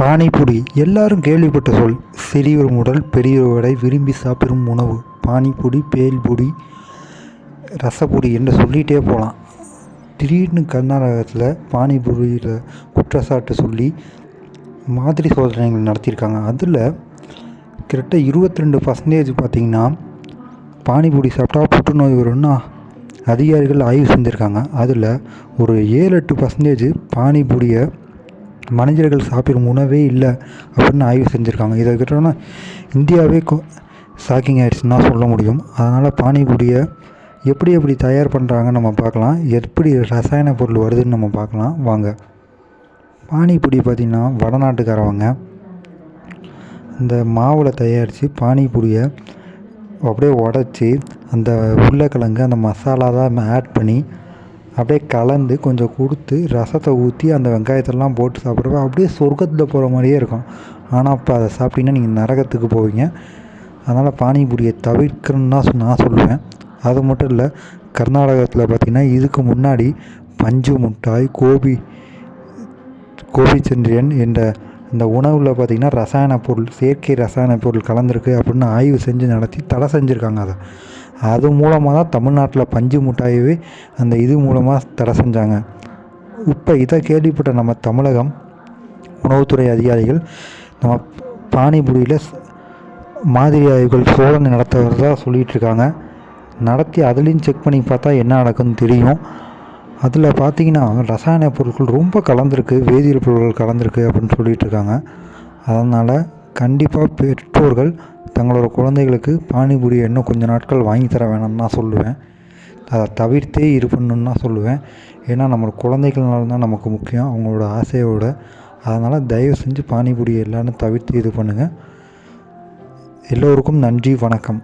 பானிபூரி எல்லாரும் கேள்விப்பட்ட சொல். சிறியோர் முதல் பெரியோர் வரை விரும்பி சாப்பிடும் உணவு பானிபூரி, பேல்பூரி, ரசப்பூரி என்று சொல்லிகிட்டே போகலாம். திடீர்னு கர்நாடகத்தில் பானிபூரியில் குற்றச்சாட்டு சொல்லி மாதிரி சோதனைகள் நடத்தியிருக்காங்க. அதில் கிட்டத்தட்ட 22% பார்த்திங்கன்னா பானிபூரி சாப்பிட்டா புற்றுநோய் வரும்னு அதிகாரிகள் ஆய்வு செஞ்சுருக்காங்க. அதில் ஒரு 7-8% பானிபூரியை மனிதர்கள் சாப்பிடும் உணவே இல்லை அப்படின்னு ஆய்வு செஞ்சுருக்காங்க. இதை கிட்டோன்னா இந்தியாவே ஷாக்கிங் ஆகிடுச்சுன்னு தான் சொல்ல முடியும். அதனால் பானிபூரியை எப்படி தயார் பண்ணுறாங்கன்னு நம்ம பார்க்கலாம். எப்படி ரசாயன பொருள் வருதுன்னு நம்ம பார்க்கலாம் வாங்க. பானிபூரி பார்த்திங்கன்னா வடநாட்டுக்காரவங்க இந்த மாவில் தயாரித்து பானிபூரியை அப்படியே உடச்சி அந்த உருளைக்கிழங்கு அந்த மசாலா தான் ஆட் பண்ணி அப்படியே கலந்து கொஞ்சம் கொடுத்து ரசத்தை ஊற்றி அந்த வெங்காயத்தெல்லாம் போட்டு சாப்பிட்றப்ப அப்படியே சொர்க்கத்தில் போகிற மாதிரியே இருக்கும். ஆனால் இப்போ அதை சாப்பிட்டீங்கன்னா நீங்கள் நரகத்துக்கு போவீங்க. அதனால் பானிபூரியை தவிர்க்கணுன்னு தான் நான் சொல்லுவேன். அது மட்டும் இல்லை, கர்நாடகத்தில் பார்த்திங்கன்னா இதுக்கு முன்னாடி பஞ்சு மிட்டாய், கோபி சென்ட்ரியன் என்ற இந்த உணவில் பார்த்திங்கன்னா செயற்கை ரசாயன பொருள் கலந்துருக்கு அப்படின்னு ஆய்வு செஞ்சு நடத்தி தடை செஞ்சுருக்காங்க. அது மூலமாக தான் தமிழ்நாட்டில் பஞ்சு மிட்டாயவே அந்த இது மூலமாக தடை செஞ்சாங்க. இப்போ இதை கேள்விப்பட்ட நம்ம தமிழகம் உணவுத்துறை அதிகாரிகள் நம்ம பானிபூரியில் மாதிரி ஆய்வுகள் சோதனை நடத்துவதாக சொல்லிகிட்ருக்காங்க. நடத்தி அதுலேயும் செக் பண்ணி பார்த்தா என்ன நடக்குதுன்னு தெரியும். அதில் பார்த்திங்கன்னா ரசாயன பொருட்கள் ரொம்ப கலந்துருக்கு, வேதியியல் பொருட்கள் கலந்துருக்கு அப்படின்னு சொல்லிகிட்ருக்காங்க. அதனால் கண்டிப்பாக பெற்றோர்கள் தங்களோட குழந்தைகளுக்கு பானிபூரியை இன்னும் கொஞ்சம் நாட்கள் வாங்கி தர வேணாம்னு தான் சொல்லுவேன். அதை தவிர்த்தே பண்ணணுன்னு தான் சொல்லுவேன். ஏன்னா நம்ம குழந்தைகள்னால தான் நமக்கு முக்கியம், அவங்களோட ஆசையோட. அதனால் தயவு செஞ்சு பானிபூரி எல்லாரும் தவிர்த்து பண்ணுங்கள். எல்லோருக்கும் நன்றி, வணக்கம்.